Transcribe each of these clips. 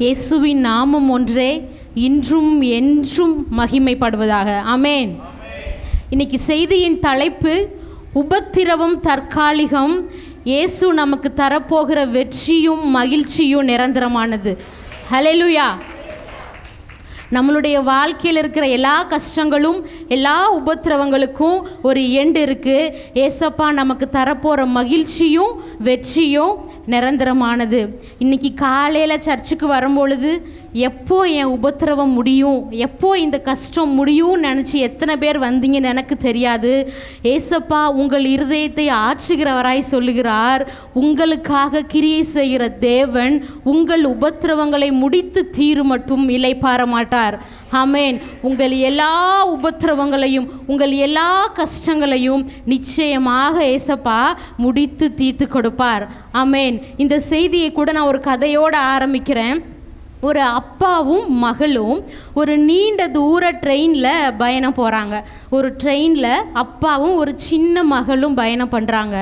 இயேசுவின் நாமம் ஒன்றே இன்றும் என்றும் மகிமைப்படுவதாக. ஆமேன். இன்னைக்கு செய்தியின் தலைப்பு உபத்திரவம் தற்காலிகம், இயேசு நமக்கு தரப்போகிற வெற்றியும் மகிழ்ச்சியும் நிரந்தரமானது. ஹல்லேலூயா. நம்மளுடைய வாழ்க்கையில் இருக்கிற எல்லா கஷ்டங்களும் எல்லா உபத்திரவங்களுக்கும் ஒரு எண்டு இருக்குது. ஏசப்பா நமக்கு தரப்போகிற மகிழ்ச்சியும் வெற்றியும் நிரந்தரமானது. இன்றைக்கி காலையில் சர்ச்சுக்கு வரும்பொழுது எப்போ என் உபத்திரவம் முடியும், எப்போ இந்த கஷ்டம் முடியும்னு நினச்சி எத்தனை பேர் வந்தீங்கன்னு எனக்கு தெரியாது. ஏசப்பா உங்கள் இருதயத்தை ஆற்றுகிறவராய் சொல்லுகிறார். உங்களுக்காக கிரியை செய்கிற தேவன் உங்கள் உபத்திரவங்களை முடித்து தீரு மட்டும் இளைப்பாற மாட்டார். ஆமேன். உங்கள் எல்லா உபத்திரவங்களையும் உங்கள் எல்லா கஷ்டங்களையும் நிச்சயமாக ஏசப்பா முடித்து தீர்த்து கொடுப்பார். ஆமேன். இந்த செய்தியை கூட நான் ஒரு கதையோடு ஆரம்பிக்கிறேன். ஒரு அப்பாவும் மகளும் ஒரு நீண்ட தூர ட்ரெயினில் பயணம் போகிறாங்க. ஒரு ட்ரெயினில் அப்பாவும் ஒரு சின்ன மகளும் பயணம் பண்ணுறாங்க.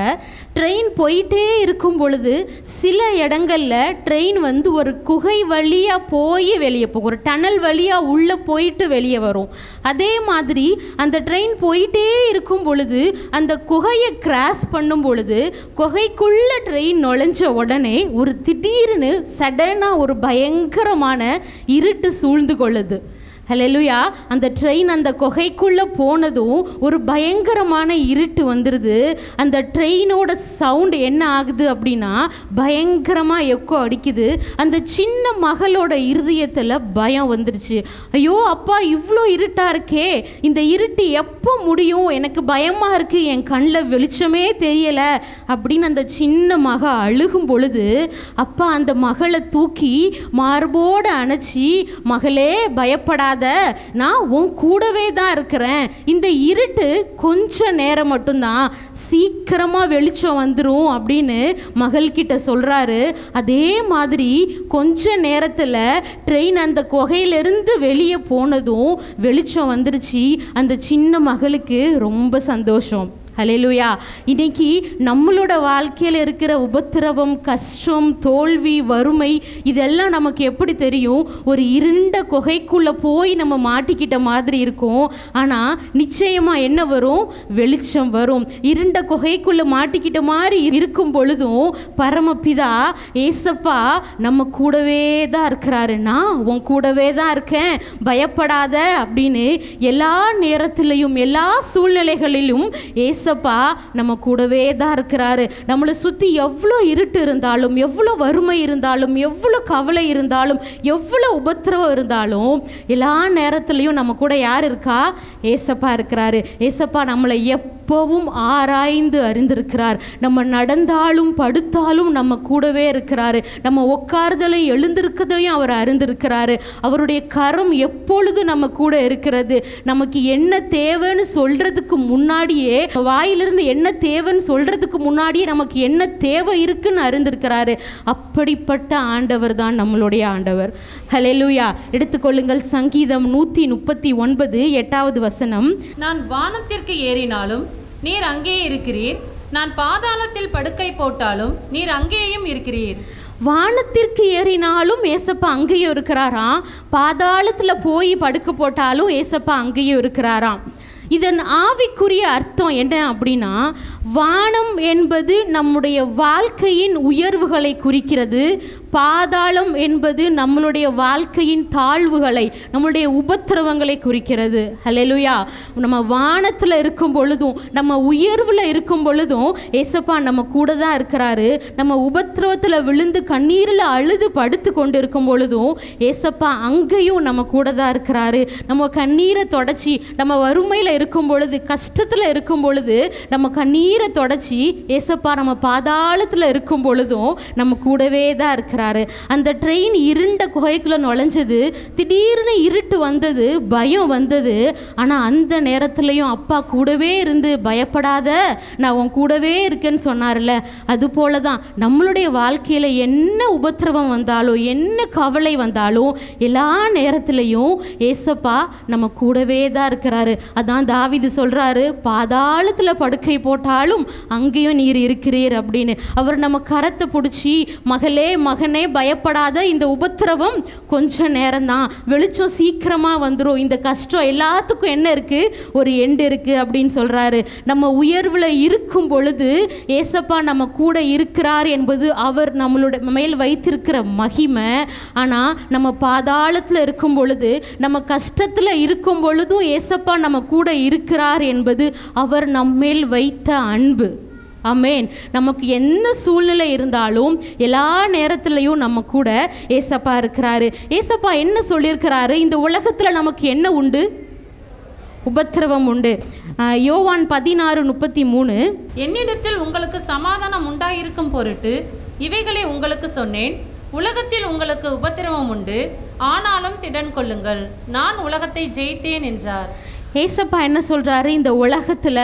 ட்ரெயின் போயிட்டே இருக்கும் பொழுது சில இடங்களில் ட்ரெயின் ஒரு குகை வழியாக போய் வெளியே போகும், ஒரு டனல் வழியாக உள்ளே போயிட்டு வெளியே வரும். அதே மாதிரி அந்த ட்ரெயின் போயிட்டே இருக்கும் பொழுது அந்த குகையை கிராஸ் பண்ணும் பொழுது குகைக்குள்ளே ட்ரெயின் நுழைஞ்ச உடனே ஒரு திடீர்னு சடனாக ஒரு பயங்கரமான இருட்டு சூழ்ந்து கொள்ளுது. ஹல்லேலூயா. அந்த ட்ரெயின் அந்த குகைக்குள்ளே போனதும் ஒரு பயங்கரமான இருட்டு வந்துடுது. அந்த ட்ரெயினோட சவுண்டு என்ன ஆகுது அப்படின்னா பயங்கரமாக எக்கோ அடிக்குது. அந்த சின்ன மகளோட இருதயத்தில் பயம் வந்துடுச்சு. ஐயோ அப்பா, இவ்வளோ இருட்டாக இருக்கே, இந்த இருட்டு எப்போ முடியும், எனக்கு பயமாக இருக்குது, என் கண்ணில் வெளிச்சமே தெரியலை அப்படின்னு அந்த சின்ன மக அழுகும் பொழுது அப்பா அந்த மகளை தூக்கி மார்போடு அணைச்சி, மகளே பயப்படாத, நான் உன் கூடவே தான் இருக்கிறேன், இந்த இருட்டு கொஞ்ச நேரம் மட்டும்தான், சீக்கிரமா வெளிச்சம் வந்துடும் அப்படின்னு மகள்கிட்ட சொல்றாரு. அதே மாதிரி கொஞ்ச நேரத்தில் ட்ரெயின் அந்த குகையிலிருந்து வெளியே போனதும் வெளிச்சம் வந்துருச்சு. அந்த சின்ன மகளுக்கு ரொம்ப சந்தோஷம். ஹல்லேலூயா. இன்னைக்கு நம்மளோட வாழ்க்கையில் இருக்கிற உபத்திரவம், கஷ்டம், தோல்வி, வறுமை இதெல்லாம் நமக்கு எப்படி தெரியும்? ஒரு இருண்ட குகைக்குள்ளே போய் நம்ம மாட்டிக்கிட்ட மாதிரி இருக்கும். ஆனால் நிச்சயமாக என்ன வரும்? வெளிச்சம் வரும். இருண்ட குகைக்குள்ளே மாட்டிக்கிட்ட மாதிரி இருக்கும் பொழுதும் பரமபிதா ஏசப்பா நம்ம கூடவே தான் இருக்கிறாரு. நான் உன் கூடவே தான் இருக்கேன், பயப்படாத அப்படின்னு எல்லா நேரத்திலையும் எல்லா சூழ்நிலைகளிலும் ஏசப்பா நம்ம கூடவே தான் இருக்கிறாரு. நம்மளை சுற்றி எவ்வளோ இருட்டு இருந்தாலும், எவ்வளோ வறுமை இருந்தாலும், எவ்வளோ கவலை இருந்தாலும், எவ்வளோ உபத்திரவம் இருந்தாலும் எல்லா நேரத்துலையும் நம்ம கூட யார் இருக்கா? ஏசப்பா இருக்கிறாரு. ஏசப்பா நம்மளை எப்பவும் ஆராய்ந்து அறிந்திருக்கிறார். நம்ம நடந்தாலும் படுத்தாலும் நம்ம கூடவே இருக்கிறாரு. நம்ம உட்கார்தலையும் எழுந்திருக்கதையும் அவர் அறிந்திருக்கிறாரு. அவருடைய கரம் எப்பொழுதும் நம்ம கூட இருக்கிறது. நமக்கு என்ன தேவைன்னு சொல்றதுக்கு முன்னாடியே, வாயிலிருந்து என்ன தேவைன்னு சொல்றதுக்கு முன்னாடியே நமக்கு என்ன தேவை இருக்குன்னு அறிந்திருக்கிறாரு. அப்படிப்பட்ட ஆண்டவர் தான் நம்மளுடைய ஆண்டவர். ஹல்லேலூயா. எடுத்துக்கொள்ளுங்கள் சங்கீதம் 139 8வது வசனம். நான் வானத்திற்கு ஏறினாலும் நீர் அங்கே இருக்கிறீர், நான் பாதாளத்தில் படுக்கை போட்டாலும் நீர் அங்கேயும் இருக்கிறீர். வானத்திற்கு ஏறினாலும் ஏசப்பா அங்கேயும் இருக்கிறாராம், பாதாளத்தில் போய் படுக்க போட்டாலும் ஏசப்பா அங்கேயும் இருக்கிறாராம். இதன் ஆவிக்குரிய அர்த்தம் என்ன அப்படின்னா, வானம் என்பது நம்முடைய வாழ்க்கையின் உயர்வுகளை குறிக்கிறது, பாதாளம் என்பது நம்மளுடைய வாழ்க்கையின் தாழ்வுகளை, நம்மளுடைய உபத்திரவங்களை குறிக்கிறது. ஹல்லேலூயா. நம்ம வானத்தில் இருக்கும் பொழுதும் நம்ம உயர்வில் இருக்கும் பொழுதும் ஏசப்பா நம்ம கூட தான் இருக்கிறாரு. நம்ம உபத்திரவத்தில் விழுந்து கண்ணீரில் அழுது படுத்து கொண்டு இருக்கும் பொழுதும் ஏசப்பா அங்கேயும் நம்ம கூட தான் இருக்கிறாரு. நம்ம கண்ணீரை தொடச்சி, நம்ம வறுமையில் இருக்கும் பொழுது, கஷ்டத்தில் இருக்கும் பொழுது நம்ம கண்ணீரை தொடச்சி ஏசப்பா நம்ம பாதாளத்தில் இருக்கும் பொழுதும் நம்ம கூடவே தான் இருக்கிறார். அந்த ட்ரெயின் இருண்ட குகைக்குள்ள நுழைஞ்சது. திடீர்னு இருட்டு வந்தது, பயம் வந்தது. ஆனால் அந்த நேரத்துலையும் அப்பா கூடவே இருந்து, பயப்படாத, நான் உன் கூடவே இருக்கேன்னு சொன்னார்ல. அது போல தான் நம்மளுடைய வாழ்க்கையில் என்ன உபத்திரவம் வந்தாலும், என்ன கவலை வந்தாலும், எல்லா நேரத்துலையும் ஏசப்பா நம்ம கூடவே தான் இருக்கிறாரு. அதான் தாவீது சொல்றாரு, பாதாளத்தில் படுக்கை போட்டாலும் அங்கேயும் நீர் இருக்கிறீர் அப்படின்னு. அவர் நம்ம கரத்தை பிடிச்சி, மகளே மகனே மகனே பயப்படாத, இந்த உபத்திரவம் கொஞ்ச நேரம்தான், வெளிச்சம் சீக்கிரமாக வந்துடும், இந்த கஷ்டம் எல்லாத்துக்கும் என்ன இருக்குது, ஒரு எண்டு இருக்குது அப்படின்னு சொல்கிறாரு. நம்ம உயர்வில் இருக்கும் பொழுது ஏசப்பா நம்ம கூட இருக்கிறார் என்பது அவர் நம்மளோட மேல் வைத்திருக்கிற மகிமை. ஆனால் நம்ம பாதாளத்தில் இருக்கும் பொழுது, நம்ம கஷ்டத்தில் இருக்கும் பொழுதும் ஏசப்பா நம்ம கூட இருக்கிறார் என்பது அவர் நம்மேல் வைத்த அன்பு. ஆமென். நமக்கு என்ன சூழ்நிலை இருந்தாலும் எல்லா நேரத்துலையும் நம்ம கூட ஏசப்பா இருக்கிறாரு. ஏசப்பா என்ன சொல்லியிருக்கிறாரு, இந்த உலகத்தில் நமக்கு என்ன உண்டு, உபத்திரவம் உண்டு. யோவான் 16:33, என்னிடத்தில் உங்களுக்கு சமாதானம் உண்டாயிருக்கும் பொருட்டு இவைகளை உங்களுக்கு சொன்னேன், உலகத்தில் உங்களுக்கு உபத்திரவம் உண்டு, ஆனாலும் திடன் கொள்ளுங்கள், நான் உலகத்தை ஜெயித்தேன் என்றார். ஏசப்பா என்ன சொல்கிறாரு, இந்த உலகத்தில்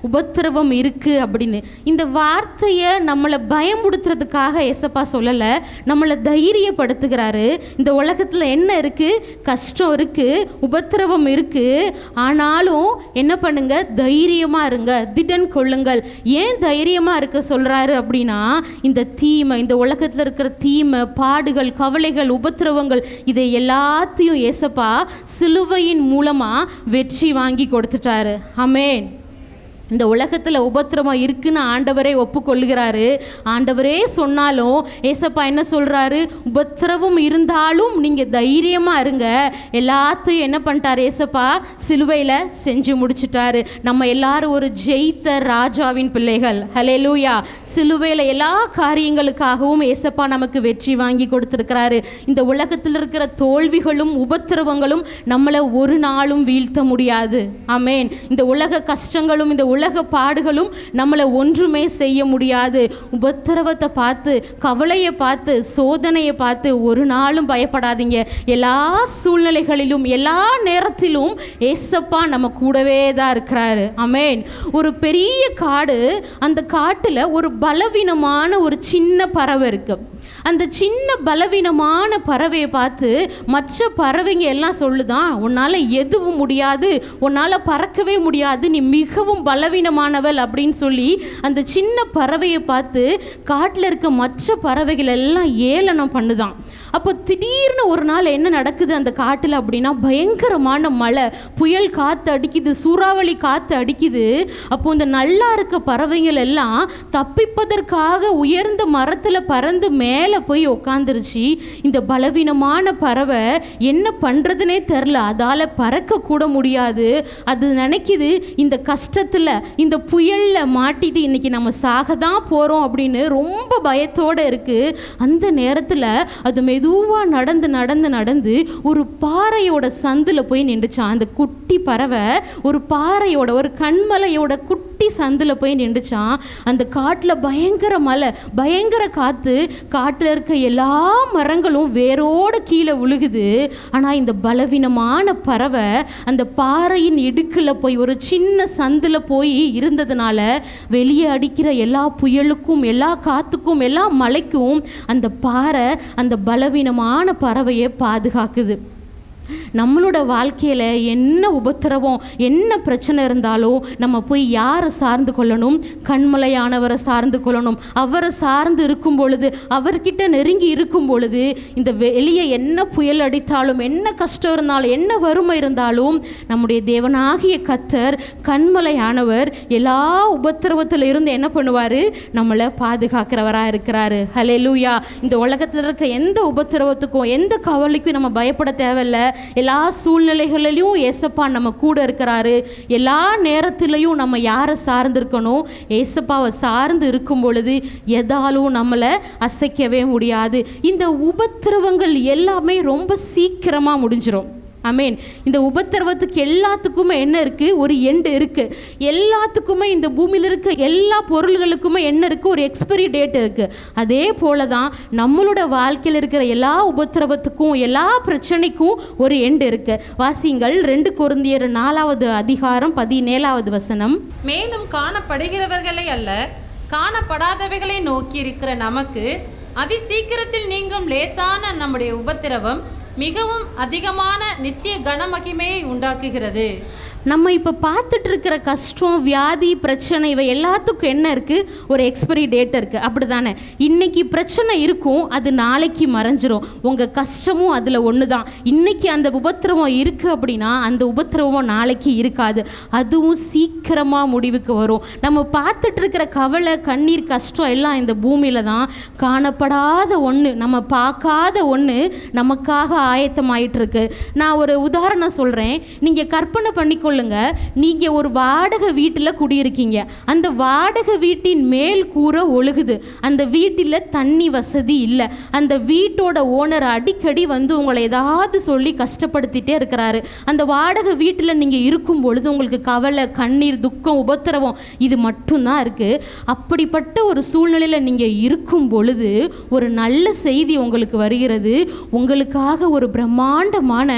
உபத்திரவம் இருக்குது அப்படின்னு. இந்த வார்த்தையை நம்மளை பயமுடுத்துறதுக்காக ஏசப்பா சொல்லலை, நம்மளை தைரியப்படுத்துகிறாரு. இந்த உலகத்தில் என்ன இருக்குது, கஷ்டம் இருக்குது, உபத்திரவம் இருக்குது, ஆனாலும் என்ன பண்ணுங்க, தைரியமாக இருங்க, திடன் கொள்ளுங்கள். ஏன் தைரியமாக இருக்க சொல்கிறாரு அப்படின்னா, இந்த தீமை, இந்த உலகத்தில் இருக்கிற தீமை, பாடுகள், கவலைகள், உபத்திரவங்கள், இதை எல்லாத்தையும் ஏசப்பா சிலுவையின் மூலமாக வெற்றி வாங்கி கொடுத்துட்டாரு. ஆமென். இந்த உலகத்தில் உபத்திரவம் இருக்குன்னு ஆண்டவரே ஒப்புக்கொள்கிறாரு. ஆண்டவரே சொன்னாலும் ஏசப்பா என்ன சொல்கிறாரு, உபத்திரவம் இருந்தாலும் நீங்கள் தைரியமாக இருங்க, எல்லாத்தையும் என்ன பண்ணிட்டார் ஏசப்பா, சிலுவையில் செஞ்சு முடிச்சிட்டாரு. நம்ம எல்லாரும் ஒரு ஜெயித்த ராஜாவின் பிள்ளைகள். ஹல்லேலூயா. சிலுவையில் எல்லா காரியங்களுக்காகவும் ஏசப்பா நமக்கு வெற்றி வாங்கி கொடுத்துருக்கிறாரு. இந்த உலகத்தில் இருக்கிற தோல்விகளும் உபத்திரவங்களும் நம்மளை ஒரு நாளும் வீழ்த்த முடியாது. ஆமென். இந்த உலக கஷ்டங்களும் இந்த உலக பாடுகளும் நம்மளை ஒன்றுமே செய்ய முடியாது. உபத்திரவத்தை பார்த்து, கவலையை பார்த்து, சோதனையை பார்த்து ஒரு நாளும் பயப்படாதீங்க. எல்லா சூழ்நிலைகளிலும் எல்லா நேரத்திலும் ஏசப்பா நம்ம கூடவே தான் இருக்கிறாரு. ஆமென். ஒரு பெரிய காடு, அந்த காட்டில் ஒரு பலவீனமான ஒரு சின்ன பறவை இருக்கு. அந்த சின்ன பலவீனமான பறவையை பார்த்து மற்ற பறவைங்க எல்லாம் சொல்லுதான், உன்னால் எதுவும் முடியாது, உன்னால் பறக்கவே முடியாது, நீ மிகவும் பலவீனமானவள் அப்படின்னு சொல்லி அந்த சின்ன பறவையை பார்த்து காட்டில் இருக்க மற்ற பறவைகள் எல்லாம் ஏளனம் பண்ணுதான். அப்போ திடீர்னு ஒரு நாள் என்ன நடக்குது அந்த காட்டில் அப்படின்னா, பயங்கரமான மழை, புயல் காற்று அடிக்குது, சூறாவளி காற்று அடிக்குது. அப்போ இந்த நல்லா இருக்க பறவைகள் எல்லாம் தப்பிப்பதற்காக உயர்ந்த மரத்தில் பறந்து மேலே போய் உட்காந்துருச்சு. இந்த பலவீனமான பறவை என்ன பண்ணுறதுனே தெரில, அதால் பறக்க கூட முடியாது. அது நினைக்குது, இந்த கஷ்டத்தில் இந்த புயலில் மாட்டிட்டு இன்னைக்கு நம்ம சாக தான் போகிறோம் அப்படின்னு ரொம்ப பயத்தோடு இருக்குது. அந்த நேரத்தில் அது மெதுவாக நடந்து நடந்து நடந்து ஒரு பாறையோட சந்தில் போய் நின்றுச்சான். அந்த குட்டி பறவை ஒரு பாறையோட, ஒரு கண்மலையோட குட்டி சந்தில் போய் நின்றுச்சான். அந்த காட்டில் பயங்கர மழை, பயங்கர காற்று, காட்டில் இருக்க எல்லா மரங்களும் வேரோடு கீழே விழுகுது. ஆனால் இந்த பலவீனமான பறவை அந்த பாறையின் இடுக்கில் போய் ஒரு சின்ன சந்தில் போய் இருந்ததுனால வெளியே அடிக்கிற எல்லா புயலுக்கும், எல்லா காற்றுக்கும், எல்லா மழைக்கும் அந்த பாறை அந்த பலவீனமான பறவையை பாதுகாக்குது. நம்மளோட வாழ்க்கையில் என்ன உபத்திரவம், என்ன பிரச்சனை இருந்தாலும் நம்ம போய் யாரை சார்ந்து கொள்ளணும், கண்மலையானவரை சார்ந்து கொள்ளணும். அவரை சார்ந்து இருக்கும் பொழுது, அவர்கிட்ட நெருங்கி இருக்கும் பொழுது, இந்த வெளியே என்ன புயல் அடித்தாலும், என்ன கஷ்டம் இருந்தாலும், என்ன வறுமை இருந்தாலும், நம்முடைய தேவனாகிய கர்த்தர் கண்மலையானவர் எல்லா உபத்திரவத்தில் இருந்து என்ன பண்ணுவார், நம்மளை பாதுகாக்கிறவராக இருக்கிறாரு. ஹல்லேலூயா. இந்த உலகத்தில் இருக்க எந்த உபத்திரவத்துக்கும், எந்த கவலைக்கும் நம்ம பயப்பட தேவையில்லை. எல்லா சூழ்நிலைகளிலும் ஏசப்பா நம்ம கூட இருக்கிறாரு. எல்லா நேரத்திலையும் நம்ம யாரை சார்ந்திருக்கணும், ஏசப்பாவை சார்ந்து இருக்கும் பொழுது எதாலும் நம்மளை அசைக்கவே முடியாது. இந்த உபத்திரவங்கள் எல்லாமே ரொம்ப சீக்கிரமாக முடிஞ்சிடும். ஆமென். இந்த உபத்திரவத்துக்கு எல்லாத்துக்குமே என்ன இருக்குது, ஒரு எண்டு இருக்குது. எல்லாத்துக்குமே இந்த பூமியில் இருக்க எல்லா பொருள்களுக்குமே என்ன இருக்குது, ஒரு எக்ஸ்பைரி டேட் இருக்குது. அதே போல தான் நம்மளோட வாழ்க்கையில் இருக்கிற எல்லா உபத்திரவத்துக்கும், எல்லா பிரச்சனைக்கும் ஒரு எண்டு இருக்குது. வாசிங்கள் 2 கொரிந்தியர் 4:17. மேலும் காணப்படுகிறவர்களை அல்ல, காணப்படாதவைகளை நோக்கி இருக்கிற நமக்கு அதி சீக்கிரத்தில் நீங்கும் லேசான நம்முடைய உபத்திரவம் மிகவும் அதிகமான நித்திய கனமகிமையை உண்டாக்குகிறது. நம்ம இப்போ பார்த்துட்டு இருக்கிற கஷ்டம், வியாதி, பிரச்சனை இவை எல்லாத்துக்கும் என்ன இருக்குது? ஒரு எக்ஸ்பைரி டேட் இருக்குது. அப்படி தானே? இன்றைக்கி பிரச்சனை இருக்கும், அது நாளைக்கு மறைஞ்சிரும். உங்கள் கஷ்டமும் அதில் ஒன்று தான். இன்றைக்கி அந்த உபத்திரவம் இருக்குது அப்படின்னா அந்த உபத்திரவம் நாளைக்கு இருக்காது, அதுவும் சீக்கிரமாக முடிவுக்கு வரும். நம்ம பார்த்துட்டு இருக்கிற கவலை, கண்ணீர், கஷ்டம் எல்லாம் இந்த பூமியில் தான் காணப்படாத ஒன்று, நம்ம பார்க்காத ஒன்று நமக்காக ஆயத்தமாயிட்டு இருக்கு. நான் ஒரு உதாரணம் சொல்கிறேன். நீங்கள் கற்பனை பண்ணிக்கொள்ளுங்க, நீங்கள் ஒரு வாடகை வீட்டில் குடியிருக்கீங்க. அந்த வாடகை வீட்டின் மேல் கூரை ஒழுகுது. அந்த வீட்டில் தண்ணி வசதி இல்லை. அந்த வீட்டோட ஓனர் அடிக்கடி வந்து உங்களை ஏதாவது சொல்லி கஷ்டப்படுத்திட்டே இருக்கிறாரு. அந்த வாடகை வீட்டில் நீங்கள் இருக்கும் பொழுது உங்களுக்கு கவலை, கண்ணீர், துக்கம், உபத்திரவம் இது மட்டும்தான் இருக்குது. அப்படிப்பட்ட ஒரு சூழ்நிலையில் நீங்கள் இருக்கும் பொழுது ஒரு நல்ல செய்தி உங்களுக்கு வருகிறது. உங்களுக்காக ஒரு பிரம்மாண்டமான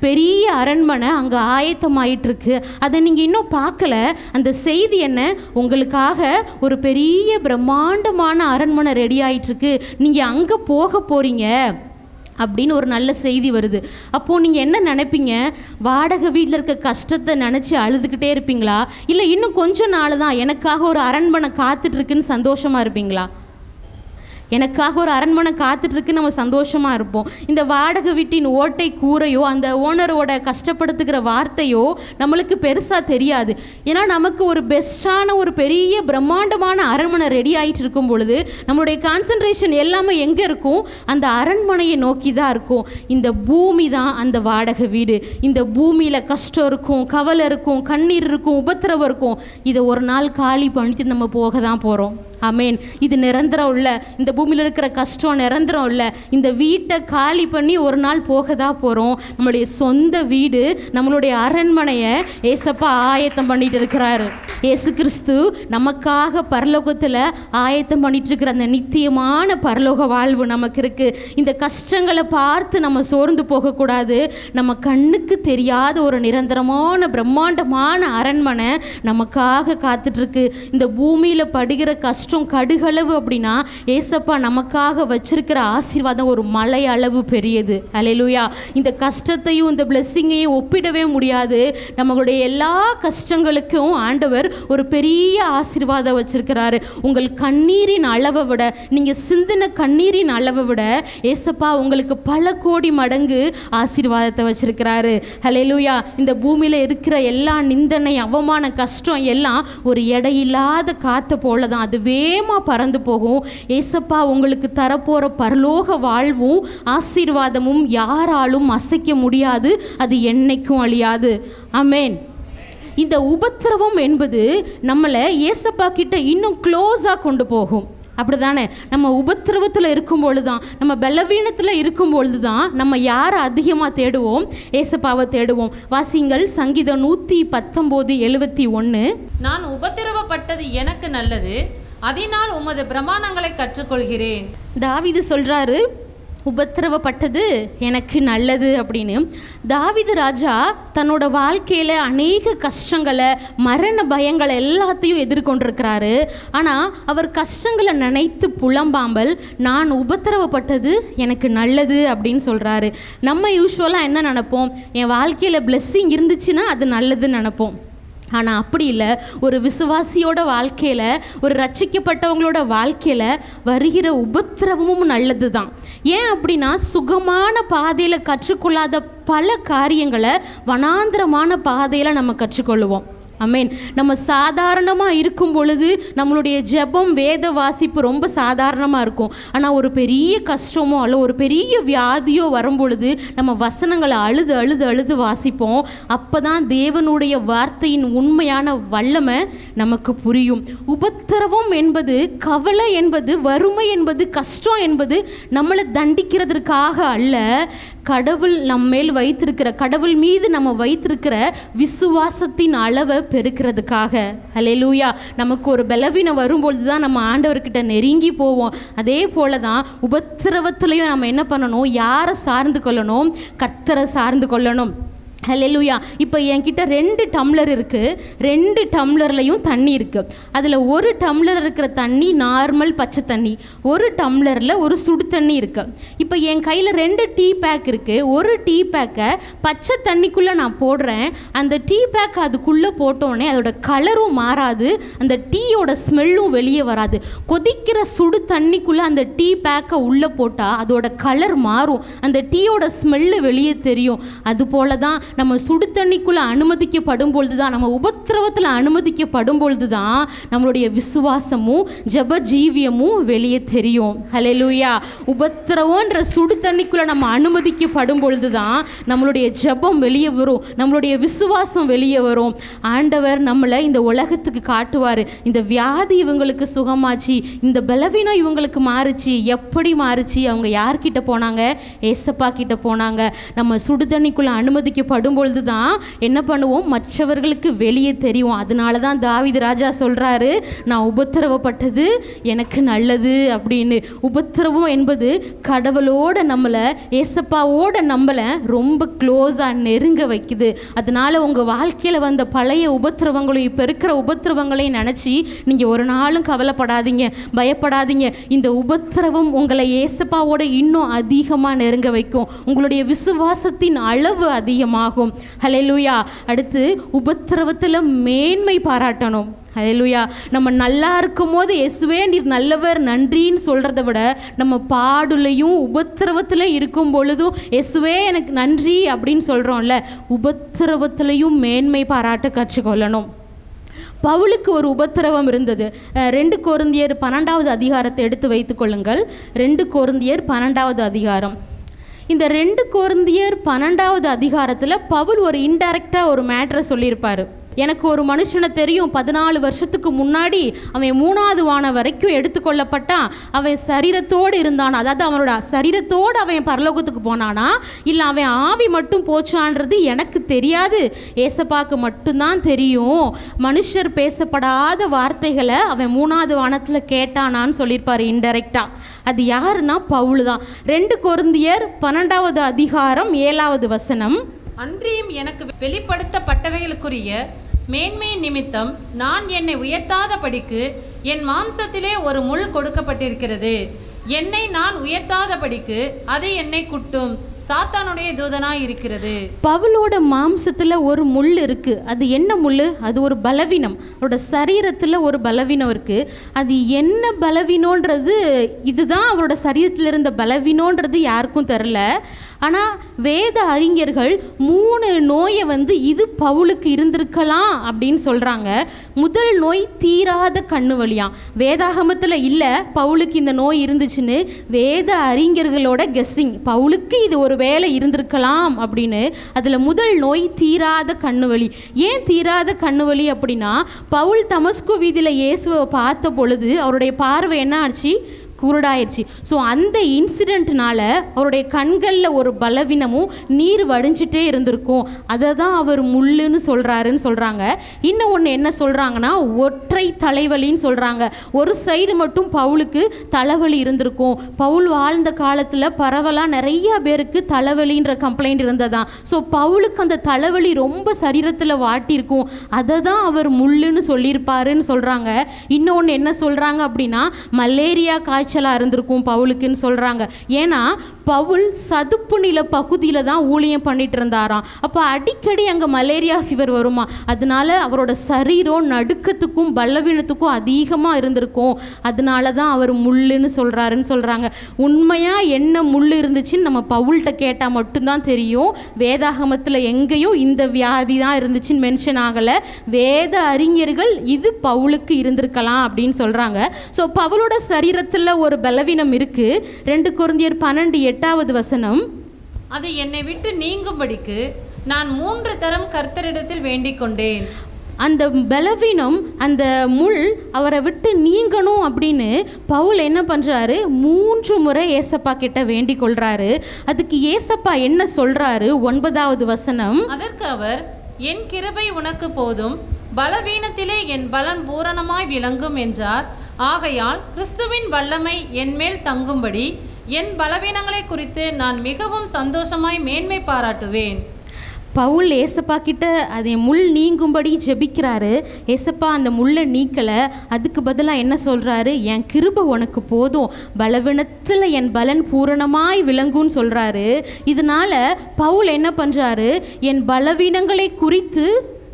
பெரிய அரண்மனை அங்கே ஆயத்தமாயிட்டு இருக்கு. அதை நீங்கள் இன்னும் பார்க்கல. அந்த செய்தி என்ன? உங்களுக்காக ஒரு பெரிய பிரம்மாண்டமான அரண்மனை ரெடி ஆயிட்டுருக்கு, நீங்கள் அங்கே போக போகிறீங்க அப்படின்னு ஒரு நல்ல செய்தி வருது. அப்போது நீங்கள் என்ன நினைப்பீங்க? வாடகை வீட்டில் இருக்க கஷ்டத்தை நினச்சி அழுதுகிட்டே இருப்பீங்களா? இல்லை இன்னும் கொஞ்ச நாள் தான் எனக்காக ஒரு அரண்மனை காத்துட்ருக்குன்னு சந்தோஷமாக இருப்பீங்களா? எனக்காக ஒரு அரண்மனை காத்துட்ருக்கு நம்ம சந்தோஷமாக இருப்போம். இந்த வாடகை வீட்டின் ஓட்டை கூரையோ அந்த ஓனரோட கஷ்டப்படுத்துகிற வார்த்தையோ நம்மளுக்கு பெருசாக தெரியாது. ஏன்னா நமக்கு ஒரு பெஸ்ட்டான ஒரு பெரிய பிரம்மாண்டமான அரண்மனை ரெடி ஆகிட்டு இருக்கும் பொழுது நம்மளுடைய கான்சன்ட்ரேஷன் எல்லாமே எங்கே இருக்கும்? அந்த அரண்மனையை நோக்கி தான் இருக்கும். இந்த பூமி தான் அந்த வாடகை வீடு. இந்த பூமியில் கஷ்டம் இருக்கும், கவலை இருக்கும், கண்ணீர் இருக்கும், உபத்திரவம் இருக்கும். இதை ஒரு நாள் காலி பண்ணிட்டு நம்ம போக தான் போகிறோம். ஆமேன். இது நிரந்தரம் இல்லை. இந்த பூமியில் இருக்கிற கஷ்டம் நிரந்தரம் இல்லை. இந்த வீட்டை காலி பண்ணி ஒரு நாள் போக தான் போகிறோம். நம்மளுடைய சொந்த வீடு, நம்மளுடைய அரண்மனையை ஏசப்பா ஆயத்தம் பண்ணிட்டு இருக்கிறாரு. ஏசு கிறிஸ்து நமக்காக பரலோகத்தில் ஆயத்தம் பண்ணிட்டு இருக்கிற அந்த நித்தியமான பரலோக வாழ்வு நமக்கு இருக்குது. இந்த கஷ்டங்களை பார்த்து நம்ம சோர்ந்து போகக்கூடாது. நம்ம கண்ணுக்கு தெரியாத ஒரு நிரந்தரமான பிரம்மாண்டமான அரண்மனை நமக்காக காத்துட்ருக்கு. இந்த பூமியில் படுகிற கஷ்டம் கடுகளவு அப்படின்னா ஏசப்பா நமக்காக வச்சிருக்கிற ஆசீர்வாதம் ஒரு மலை அளவு பெரியது. அல்லேலூயா. இந்த கஷ்டத்தையும் இந்த பிளெஸ்ஸிங்கையும் ஒப்பிடவே முடியாது. நம்மளுடைய எல்லா கஷ்டங்களுக்கும் ஆண்டவர் ஒரு பெரிய ஆசீர்வாதம் வச்சிருக்கிறாரு. உங்கள் கண்ணீரின் அளவை விட, நீங்கள் சிந்தின கண்ணீரின் அளவை விட ஏசப்பா உங்களுக்கு பல கோடி மடங்கு ஆசீர்வாதத்தை வச்சிருக்கிறாரு. அல்லேலூயா. இந்த பூமியில் இருக்கிற எல்லா நிந்தனை, அவமான, கஷ்டம் எல்லாம் ஒரு எடையில்லாத காற்றை போல தான் அது வேகமாக பறந்து போகும். ஏசப்பா உங்களுக்கு தரப்போகிற பரலோக வாழ்வும் ஆசீர்வாதமும் யாராலும் அசைக்க முடியாது. அது என்னைக்கும் அழியாது. ஆமேன். இந்த உபத்திரவம் என்பது நம்மளை ஏசப்பா கிட்ட இன்னும் க்ளோஸாக கொண்டு போகும். அப்படி தானே? நம்ம உபத்திரவத்தில் இருக்கும் பொழுது தான், நம்ம பலவீனத்தில் இருக்கும் பொழுது தான் நம்ம யாரை அதிகமாக தேடுவோம்? ஏசப்பாவை தேடுவோம். வாசிங்கள் சங்கீதம் 119:71. நான் உபத்திரவப்பட்டது எனக்கு நல்லது, அதனால் உமது பிரமாணங்களை கற்றுக்கொள்கிறேன். தாவீது சொல்கிறாரு, உபத்திரவப்பட்டது எனக்கு நல்லது அப்படின்னு. தாவீது ராஜா தன்னோட வாழ்க்கையில் அநேக கஷ்டங்களை, மரண பயங்களை எல்லாத்தையும் எதிர்கொண்டிருக்கிறாரு. ஆனால் அவர் கஷ்டங்களை நினைத்து புலம்பாமல் நான் உபத்திரவப்பட்டது எனக்கு நல்லது அப்படின்னு சொல்கிறாரு. நம்ம யூஸ்வலாக என்ன நினைப்போம்? என் வாழ்க்கையில் பிளெஸ்ஸிங் இருந்துச்சுன்னா அது நல்லதுன்னு நினைப்போம். ஆனால் அப்படி இல்லை. ஒரு விசுவாசியோட வாழ்க்கையில், ஒரு ரட்சிக்கப்பட்டவங்களோட வாழ்க்கையில் வருகிற உபத்திரவமும் நல்லது தான். ஏன் அப்படின்னா சுகமான பாதையில் கற்றுக்கொள்ளாத பல காரியங்களை வனாந்திரமான பாதையில் நம்ம கற்றுக்கொள்ளுவோம். ஆமேன். நம்ம சாதாரணமாக இருக்கும் பொழுது நம்மளுடைய ஜெபம், வேத வாசிப்பு ரொம்ப சாதாரணமாக இருக்கும். ஆனால் ஒரு பெரிய கஷ்டமோ அல்ல ஒரு பெரிய வியாதியோ வரும் பொழுது நம்ம வசனங்களை அழுது அழுது அழுது வாசிப்போம். அப்போ தான் தேவனுடைய வார்த்தையின் உண்மையான வல்லமை நமக்கு புரியும். உபத்திரவம் என்பது, கவலை என்பது, வறுமை என்பது, கஷ்டம் என்பது நம்மளை தண்டிக்கிறதுக்காக அல்ல. கடவுள் நம்மேல் வைத்திருக்கிற, கடவுள் மீது நம்ம வைத்திருக்கிற விசுவாசத்தின் அளவை பெருக்கிறதுக்காக. அல்லேலூயா. நமக்கு ஒரு பலவீனம் வரும்பொழுது தான் நம்ம ஆண்டவர்கிட்ட நெருங்கி போவோம். அதே போல தான் உபத்திரவத்திலையும் நம்ம என்ன பண்ணணும்? யாரை சார்ந்து கொள்ளணும்? கர்த்தரை சார்ந்து கொள்ளணும். ஹல்லேலூயா. இப்போ என்கிட்ட 2 டம்ளர் இருக்குது, 2 டம்ளர்லையும் தண்ணி இருக்குது. அதில் ஒரு டம்ளர் இருக்கிற தண்ணி நார்மல் பச்சை தண்ணி, ஒரு டம்ளரில் ஒரு சுடு தண்ணி இருக்குது. இப்போ என் கையில் 2 டீ பேக் இருக்குது. ஒரு டீ பேக்கை பச்சை தண்ணிக்குள்ளே நான் போடுறேன். அந்த டீ பேக் அதுக்குள்ளே போட்டோடனே அதோட கலரும் மாறாது, அந்த டீயோட ஸ்மெல்லும் வெளியே வராது. கொதிக்கிற சுடு தண்ணிக்குள்ளே அந்த டீ பேக்கை உள்ளே போட்டால் அதோட கலர் மாறும், அந்த டீயோட ஸ்மெல்லு வெளியே தெரியும். அதுபோல தான் நம்ம சுடு தண்ணிக்குள்ளே அனுமதிக்கப்படும் பொழுது தான், நம்ம உபத்திரவத்தில் அனுமதிக்கப்படும் பொழுது தான் நம்மளுடைய விசுவாசமும் ஜெப ஜீவியமும் வெளியே தெரியும். ஹல்லேலூயா. உபத்திரவன்ற சுடு தண்ணிக்குள்ளே நம்ம அனுமதிக்கப்படும் பொழுது தான் நம்மளுடைய ஜெபம் வெளியே வரும், நம்மளுடைய விசுவாசம் வெளியே வரும். ஆண்டவர் நம்மளை இந்த உலகத்துக்கு காட்டுவார். இந்த வியாதி இவங்களுக்கு சுகமாச்சு, இந்த பலவீனம் இவங்களுக்கு மாறுச்சு. எப்படி மாறுச்சு? அவங்க யார்கிட்ட போனாங்க? ஏசப்பா கிட்ட போனாங்க. நம்ம சுடு தண்ணிக்குள்ளே அனுமதிக்கப்படும் பொழுது தான் என்ன பண்ணுவோம்? மற்றவர்களுக்கு வெளியே தெரியும். அதனால தான் தாவீது ராஜா சொல்றாரு, நான் உபத்திரவப்பட்டது எனக்கு நல்லது அப்படின்னு. உபத்திரவம் என்பது கடவுளோட நம்மளை, ஏசப்பாவோட நம்மளை ரொம்ப க்ளோஸாக நெருங்க வைக்குது. அதனால உங்கள் வாழ்க்கையில் வந்த பழைய உபத்திரவங்களையும் இப்போ இருக்கிற உபத்திரவங்களையும் நினச்சி நீங்கள் ஒரு நாளும் கவலைப்படாதீங்க, பயப்படாதீங்க. இந்த உபத்திரவம் உங்களை ஏசப்பாவோட இன்னும் அதிகமாக நெருங்க வைக்கும். உங்களுடைய விசுவாசத்தின் அளவு அதிகமாகும். ஹல்லேலூயா. அடுத்து உபத்திரவத்தில் மேன்மை பாராட்டணும். ஹல்லேலூயா. நம்ம நல்லா இருக்கும் போது இயேசுவே நீர் நல்லவர் நன்றின்னு சொல்கிறத விட, நம்ம பாடுலையும் உபத்திரவத்தில் இருக்கும் பொழுதும் இயேசுவே எனக்கு நன்றி அப்படின்னு சொல்கிறோம்ல, உபத்திரவத்திலையும் மேன்மை பாராட்ட கற்றுக்கொள்ளணும். பவுலுக்கு ஒரு உபத்திரவம் இருந்தது. 2 கொரிந்தியர் 12வது அதிகாரத்தை எடுத்து வைத்துக் கொள்ளுங்கள். 2 கொரிந்தியர் 12வது அதிகாரம். இந்த 2 கொரிந்தியர் 12வது அதிகாரத்தில் பவுல் ஒரு இன்டைரக்டாக ஒரு மேட்ரை சொல்லியிருப்பார். எனக்கு ஒரு மனுஷனை தெரியும், 14 வருஷத்துக்கு முன்னாடி அவன் 3வது வானம் வரைக்கும் எடுத்துக்கொள்ளப்பட்டான். அவன் சரீரத்தோடு இருந்தானா, அதாவது அவனோட சரீரத்தோடு அவன் பரலோகத்துக்கு போனானா இல்லை அவன் ஆவி மட்டும் போச்சான்றது எனக்கு தெரியாது, ஏசப்பாக்கு மட்டும்தான் தெரியும். மனுஷர் பேசப்படாத வார்த்தைகளை அவன் 3வது வானத்தில் கேட்டானான்னு சொல்லியிருப்பார் இன்டைரக்டாக. அது யாருன்னா பவுல் தான். 2 கொரிந்தியர் 12வது அதிகாரம் 7வது வசனம். அன்றியும் எனக்கு வெளிப்படுத்தப்பட்டவைகளுக்குரிய மேன்மையின் நிமித்தம் நான் என்னை உயர்த்தாதபடிக்கு என் மாம்சத்திலே ஒரு முள் கொடுக்கப்பட்டிருக்கிறது. என்னை நான் உயர்த்தாதபடிக்கு அது என்னை குட்டும் சாத்தானுடைய தூதனாய் இருக்கிறது. பவுலோட மாம்சத்தில் ஒரு முள் இருக்குது. அது என்ன முள்? அது ஒரு பலவீனம். அவரோட சரீரத்தில் ஒரு பலவீனம் இருக்குது. அது என்ன பலவீனன்றது, இதுதான் அவரோட சரீரத்தில் இருந்த பலவீனன்றது யாருக்கும் தெரில. ஆனால் வேத அறிஞர்கள் 3 நோயை இது பவுலுக்கு இருந்திருக்கலாம் அப்படின்னு சொல்கிறாங்க. முதல் நோய் தீராத கண்ணு வலியாம். வேதாகமத்தில் இல்லை பவுலுக்கு இந்த நோய் இருந்துச்சுன்னு, வேத அறிஞர்களோட கெஸ்ஸிங் பவுலுக்கு இது ஒரு வேலை இருந்திருக்கலாம் அப்படின்னு. அதில் முதல் நோய் தீராத கண்ணு வலி. ஏன் தீராத கண்ணு வலி அப்படின்னா, பவுல் தமஸ்கு வீதியில் இயேசுவை பார்த்த பொழுது அவருடைய பார்வை என்ன ஆச்சு? குருடாயிருச்சு. ஸோ அந்த இன்சிடெண்ட்னால அவருடைய கண்களில் ஒரு பலவீனமும் நீர் வடிஞ்சிட்டே இருந்திருக்கும். அதை தான் அவர் முள்ளுன்னு சொல்கிறாங்க. இன்னும் ஒன்று என்ன சொல்கிறாங்கன்னா, ஒற்றை தலைவலின்னு சொல்கிறாங்க. ஒரு சைடு மட்டும் பவுலுக்கு தலைவலி இருந்திருக்கும். பவுல் வாழ்ந்த காலத்தில் பரவலாக நிறைய பேருக்கு தலைவலின்ற கம்ப்ளைண்ட் இருந்ததான். ஸோ பவுலுக்கு அந்த தலைவலி ரொம்ப சரீரத்தில் வாட்டியிருக்கும். அதை தான் அவர் முள்ளுன்னு சொல்லியிருப்பாருன்னு சொல்கிறாங்க. இன்னொன்று என்ன சொல்கிறாங்க அப்படின்னா, மலேரியா காய்ச்சலாக இருந்திருக்கும் பவுலுக்குன்னு சொல்கிறாங்க. ஏன்னா பவுல் சதுப்பு நில பகுதியில் தான் ஊழியம் பண்ணிட்டு இருந்தாராம். அப்போ அடிக்கடி அங்கே மலேரியா ஃபீவர் வருமா, அதனால அவரோட சரீரம் நடுக்கத்துக்கும் பலவீனத்துக்கும் அதிகமாக இருந்திருக்கும். அதனால தான் அவர் முள்ளுன்னு சொல்கிறாருன்னு. உண்மையாக என்ன முள் இருந்துச்சுன்னு நம்ம பவுல்கிட்ட கேட்டால் மட்டும்தான் தெரியும். வேதாகமத்தில் எங்கேயும் இந்த வியாதி தான் இருந்துச்சுன்னு மென்ஷன் ஆகலை. வேத அறிஞர்கள் இது பவுலுக்கு இருந்திருக்கலாம் அப்படின்னு சொல்கிறாங்க. ஸோ பவுலோட சரீரத்தில் ஒரு பலவீனம் இருக்கு. 2 கொரிந்தியர் 12:8வது வசனம். அது என்னை விட்டு நீங்கும்படிக்கு நான் 3 தரம் கர்த்தரிடத்தில் வேண்டிக் கொண்டேன். அந்த பலவீனம், அந்த முள் அவரை விட்டு நீங்கணும் அப்படின்னு பவுல் என்ன பண்ணுறாரு? 3 முறை ஏசப்பா கிட்ட வேண்டிக் கொள்கிறாரு. அதுக்கு ஏசப்பா என்ன சொல்கிறாரு? 9வது வசனம். அதற்கு அவர், என் கிருபை உனக்கு போதும், பலவீனத்திலே என் பலன் பூரணமாய் விளங்கும் என்றார். ஆகையால் கிறிஸ்துவின் வல்லமை என்மேல் தங்கும்படி என் பலவீனங்களை குறித்து நான் மிகவும் சந்தோஷமாய் மேன்மை பாராட்டுவேன். பவுல் ஏசப்பா கிட்ட அதை முள் நீங்கும்படி ஜெபிக்கிறாரு. ஏசப்பா அந்த முள்ளை நீக்கலை, அதுக்கு பதிலாக என்ன சொல்கிறாரு, என் கிருபை உனக்கு போதும், பலவீனத்தில் என் பலன் பூரணமாய் விளங்குன்னு சொல்கிறாரு. இதனால பவுல் என்ன பண்ணுறாரு, என் பலவீனங்களை குறித்து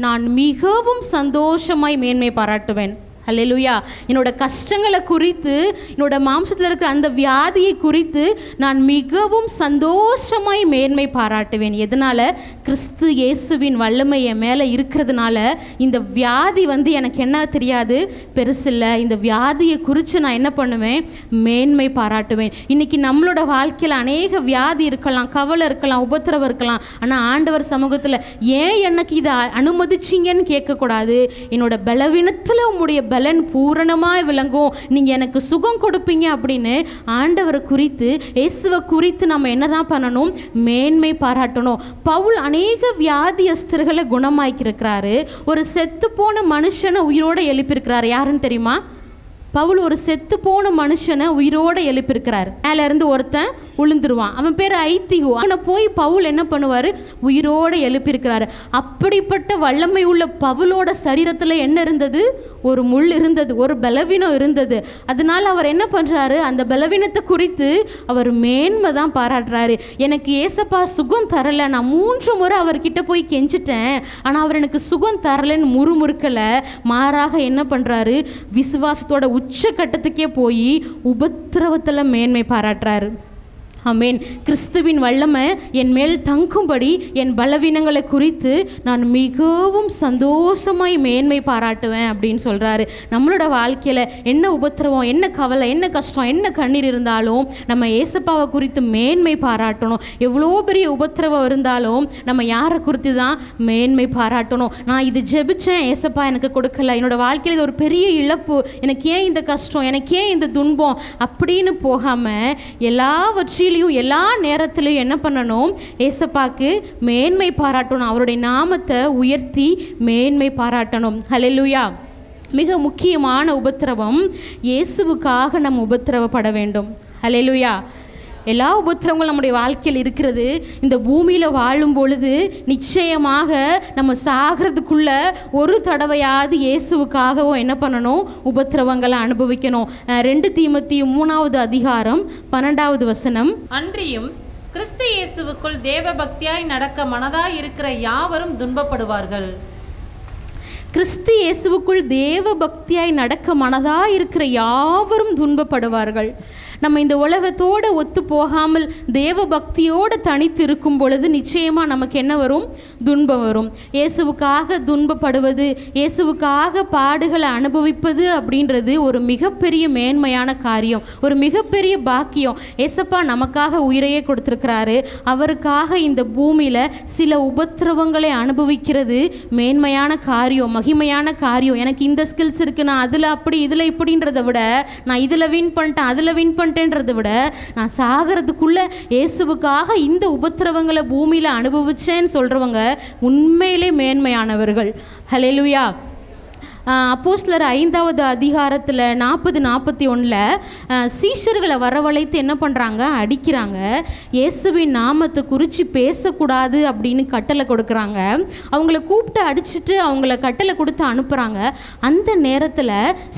நான் மிகவும் சந்தோஷமாய் மேன்மை பாராட்டுவேன். அல்லேலூயா. என்னோட கஷ்டங்களை குறித்து, என்னோட மாம்சத்தில் இருக்கிற அந்த வியாதியை குறித்து நான் மிகவும் சந்தோஷமாய் மேன்மை பாராட்டுவேன். எதனால்? கிறிஸ்து இயேசுவின் வல்லமை என் மேலே இருக்கிறதுனால இந்த வியாதி எனக்கு என்ன தெரியாது, பெருசில்லை. இந்த வியாதியை குறித்து நான் என்ன பண்ணுவேன், மேன்மை பாராட்டுவேன். இன்றைக்கி நம்மளோட வாழ்க்கையில் அநேக வியாதி இருக்கலாம், கவலை இருக்கலாம், உபத்திரவம் இருக்கலாம். ஆனால் ஆண்டவர் சமூகத்தில் ஏன் எனக்கு இதை அனுமதிச்சிங்கன்னு கேட்கக்கூடாது. என்னோட பலவீனத்தில் உம்முடைய பலன் பூரணமாய் விளங்கும், நீங்கள் எனக்கு சுகம் கொடுப்பீங்க அப்படின்னு ஆண்டவரை குறித்து, இயேசுவை குறித்து நம்ம என்னதான் பண்ணணும், மேன்மை பாராட்டணும். பவுல் அநேக வியாதியஸ்தர்களை குணமாக்கியிருக்கிறாரு. ஒரு செத்து போன மனுஷனை உயிரோடு எழுப்பியிருக்கிறாரு. யாருன்னு தெரியுமா? பவுல் ஒரு செத்து போன மனுஷனை உயிரோடு எழுப்பியிருக்கிறார். மேலேருந்து ஒருத்தன் உளுந்துருவான், அவன் பேர் ஐத்திகு. அவனை போய் பவுல் என்ன பண்ணுவார், உயிரோடு எழுப்பியிருக்கிறாரு. அப்படிப்பட்ட வல்லமை உள்ள பவுலோட சரீரத்தில் என்ன இருந்தது, ஒரு முள் இருந்தது, ஒரு பலவீனம் இருந்தது. அதனால் அவர் என்ன பண்ணுறாரு, அந்த பலவீனத்தை குறித்து அவர் மேன்மை தான் பாராட்டுறாரு. எனக்கு ஏசப்பா சுகம் தரலை, நான் 3 முறை அவர்கிட்ட போய் கெஞ்சிட்டேன், ஆனால் அவர் எனக்கு சுகம் தரலைன்னு முறுமுறுக்கலை. மாறாக என்ன பண்ணுறாரு, விசுவாசத்தோட உச்சக்கட்டத்துக்கே போய் உபத்திரவத்தில் மேன்மை பாராட்டுறாரு. ஆமேன். கிறிஸ்துவின் வல்லமை என் மேல் தங்கும்படி என் பலவீனங்களை குறித்து நான் மிகவும் சந்தோஷமாய் மேன்மை பாராட்டுவேன் அப்படின்னு சொல்கிறாரு. நம்மளோட வாழ்க்கையில் என்ன உபத்திரவம், என்ன கவலை, என்ன கஷ்டம், என்ன கண்ணீர் இருந்தாலும் நம்ம ஏசப்பாவை குறித்து மேன்மை பாராட்டணும். எவ்வளோ பெரிய உபத்திரவம் இருந்தாலும் நம்ம யாரை குறித்து தான் மேன்மை பாராட்டணும். நான் இது ஜெபிச்சேன், ஏசப்பா எனக்கு கொடுக்கல, என்னோட வாழ்க்கையில் இது ஒரு பெரிய இழப்பு, எனக்கு ஏன் இந்த கஷ்டம், எனக்கு ஏன் இந்த துன்பம் அப்படின்னு போகாமல் எல்லாவற்றையும் எல்லா நேரத்திலையும் என்ன பண்ணணும், ஏசப்பாக்கு மேன்மை பாராட்டணும். அவருடைய நாமத்தை உயர்த்தி மேன்மை பாராட்டணும். ஹல்லேலூயா. மிக முக்கியமான உபத்திரவம், இயேசுவுக்காக நம்ம உபத்திரவப்பட வேண்டும். ஹல்லேலூயா. எல்லா உபத்திரவங்களும் நம்முடைய வாழ்க்கையில் இருக்கிறது. இந்த பூமியில் வாழும் பொழுது நிச்சயமாக நம்ம சாகிறதுக்குள்ள ஒரு தடவையாவது இயேசுவுக்காகவும் என்ன பண்ணணும், உபத்திரவங்களை அனுபவிக்கணும். 2 தீமோத்தேயு 3வது அதிகாரம் 12வது வசனம். அன்றியும் கிறிஸ்து இயேசுவுக்குள் தேவ பக்தியாய் நடக்க மனதாய் இருக்கிற யாவரும் துன்பப்படுவார்கள். கிறிஸ்து இயேசுவுக்குள் தேவ பக்தியாய் நடக்க மனதாய் இருக்கிற யாவரும் துன்பப்படுவார்கள். நம்ம இந்த உலகத்தோடு ஒத்து போகாமல் தேவ பக்தியோடு தனித்து இருக்கும் பொழுது நிச்சயமாக நமக்கு என்ன வரும், துன்பம் வரும். இயேசுவுக்காக துன்பப்படுவது, இயேசுவுக்காக பாடுகளை அனுபவிப்பது அப்படின்றது ஒரு மிகப்பெரிய மேன்மையான காரியம், ஒரு மிகப்பெரிய பாக்கியம். ஏசப்பா நமக்காக உயிரையே கொடுத்துருக்கிறாரு. அவருக்காக இந்த பூமியில் சில உபத்திரவங்களை அனுபவிக்கிறது மேன்மையான காரியம், மகிமையான காரியம். எனக்கு இந்த ஸ்கில்ஸ் இருக்குது, நான் அதில் அப்படி இதில் இப்படின்றத விட, நான் இதில் வின் பண்ணிட்டேன் அதில் வின் பண்ணிட்டேன்றதை விட, நான் சாகிறதுக்குள்ள இயேசுவுக்காக இந்த உபத்திரவங்களை பூமியில் அனுபவிச்சேன்னு சொல்கிறவங்க உண்மையிலே மேன்மையானவர்கள். ஹல்லேலூயா. அப்போஸ்தலர் 5வது அதிகாரத்தில் 40-41 சீஷர்களை வரவழைத்து என்ன பண்ணுறாங்க, அடிக்கிறாங்க. இயேசுவின் நாமத்தை குறித்து பேசக்கூடாது அப்படின்னு கட்டளை கொடுக்குறாங்க. அவங்கள கூப்பிட்டு அடிச்சுட்டு அவங்கள கட்டளை கொடுத்து அனுப்புகிறாங்க. அந்த நேரத்தில்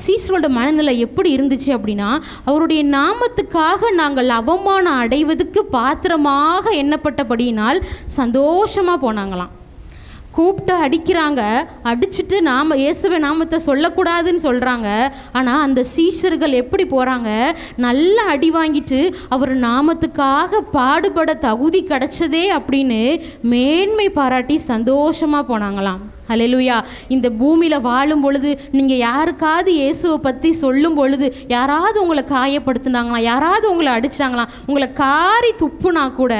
சீஷரோட மனநிலை எப்படி இருந்துச்சு அப்படின்னா, அவருடைய நாமத்துக்காக நாங்கள் அவமானம் அடைவதற்கு பாத்திரமாக எண்ணப்பட்டபடியினால் சந்தோஷமாக போனாங்களாம். கூப்பிட்டு அடிக்கிறாங்க, அடிச்சுட்டு இயேசுவை நாமத்தை சொல்லக்கூடாதுன்னு சொல்கிறாங்க. ஆனால் அந்த சீஷர்கள் எப்படி போகிறாங்க, நல்ல அடி வாங்கிட்டு அவர் நாமத்துக்காக பாடுபட தகுதி கிடைச்சதே அப்படின்னு மேன்மை பாராட்டி சந்தோஷமாக போனாங்களாம். ஹல்லேலூயா. இந்த பூமியில் வாழும் பொழுது நீங்கள் யாருக்காவது இயேசுவை பற்றி சொல்லும் பொழுது யாராவது உங்களை காயப்படுத்தினாங்களா, யாராவது உங்களை அடித்தாங்களா, உங்களை காரி துப்புனா கூட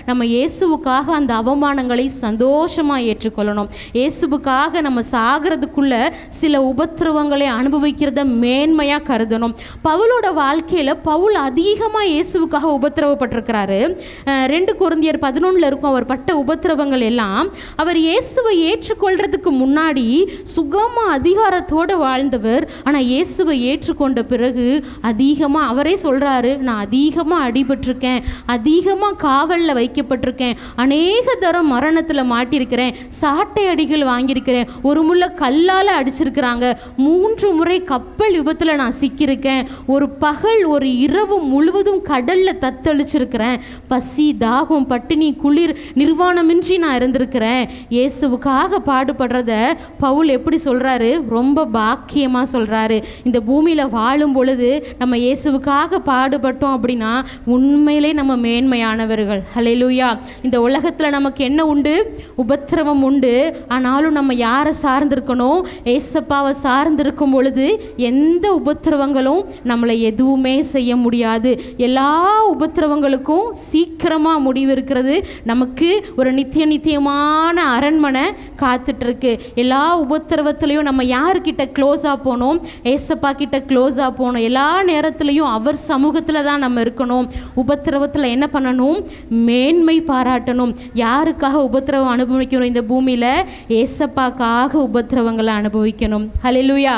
நம்ம இயேசுவுக்காக அந்த அவமானங்களை சந்தோஷமாக ஏற்றுக்கொள்ளணும். இயேசுவுக்காக நம்ம சாகிறதுக்குள்ள சில உபத்திரவங்களை அனுபவிக்கிறத மேன்மையாக கருதணும். பவுலோட வாழ்க்கையில் பவுல் அதிகமாக இயேசுவுக்காக உபத்திரவப்பட்டிருக்கிறாரு. 2 கொரிந்தியர் 11 இருக்கும் அவர் பட்ட உபத்திரவங்கள் எல்லாம் அவர் இயேசுவை ஏற்றுக்கொள்றது வருஷத்துக்கு முன்னாடி சுகமாக அதிகாரத்தோடு வாழ்ந்தவர். ஆனால் இயேசுவை ஏற்றுக்கொண்ட பிறகு அதிகமாக, அவரே சொல்கிறாரு, நான் அதிகமாக அடிபட்டிருக்கேன், அதிகமாக காவலில் வைக்கப்பட்டிருக்கேன், அநேக தரம் மரணத்தில் மாட்டியிருக்கிறேன், சாட்டை அடிகள் வாங்கியிருக்கிறேன், ஒரு முறை கல்லால் அடிச்சிருக்கிறாங்க, 3 முறை கப்பல் விபத்தில் நான் சிக்கியிருக்கேன், ஒரு பகல் ஒரு இரவு முழுவதும் கடலில் தத்தளிச்சிருக்கிறேன், பசி தாகம் பட்டினி குளிர் நிர்வாணமின்றி நான் இருந்திருக்கிறேன். இயேசுவுக்காக பாடுபடுறத பவுல் எப்படி சொல்கிறாரு? ரொம்ப பாக்கியமாக சொல்கிறாரு. இந்த பூமியில் வாழும் பொழுது நம்ம இயேசுவுக்காக பாடுபட்டோம் அப்படின்னா உண்மையிலே நம்ம மேன்மையானவர்கள். ஹல்லேலூயா. இந்த உலகத்தில் நமக்கு என்ன உண்டு? உபத்திரவம் உண்டு. ஆனாலும் நம்ம யாரை சார்ந்திருக்கணும்? ஏசப்பாவை சார்ந்திருக்கும் பொழுது எந்த உபத்திரவங்களும் நம்மளை எதுவுமே செய்ய முடியாது. எல்லா உபத்திரவங்களுக்கும் சீக்கிரமாக முடிவு இருக்கிறது. நமக்கு ஒரு நித்தியமான அரண்மனை காத்துட்ருக்கு. எல்லா உபத்திரவத்திலையும் நம்ம யார்கிட்ட க்ளோஸாக போகணும்? ஏசப்பா கிட்ட க்ளோஸாக போகணும். எல்லா நேரத்துலையும் அவர் சமூகத்தில் தான் நம்ம இருக்கணும். உபத்திரவத்தில் என்ன பண்ணணும்? மேன்மை பாராட்டணும். யாருக்காக உபத்திரவம் அனுபவிக்கணும்? இந்த பூமியில் ஏசப்பாக்காக உபத்திரவங்களை அனுபவிக்கணும். ஹல்லேலூயா.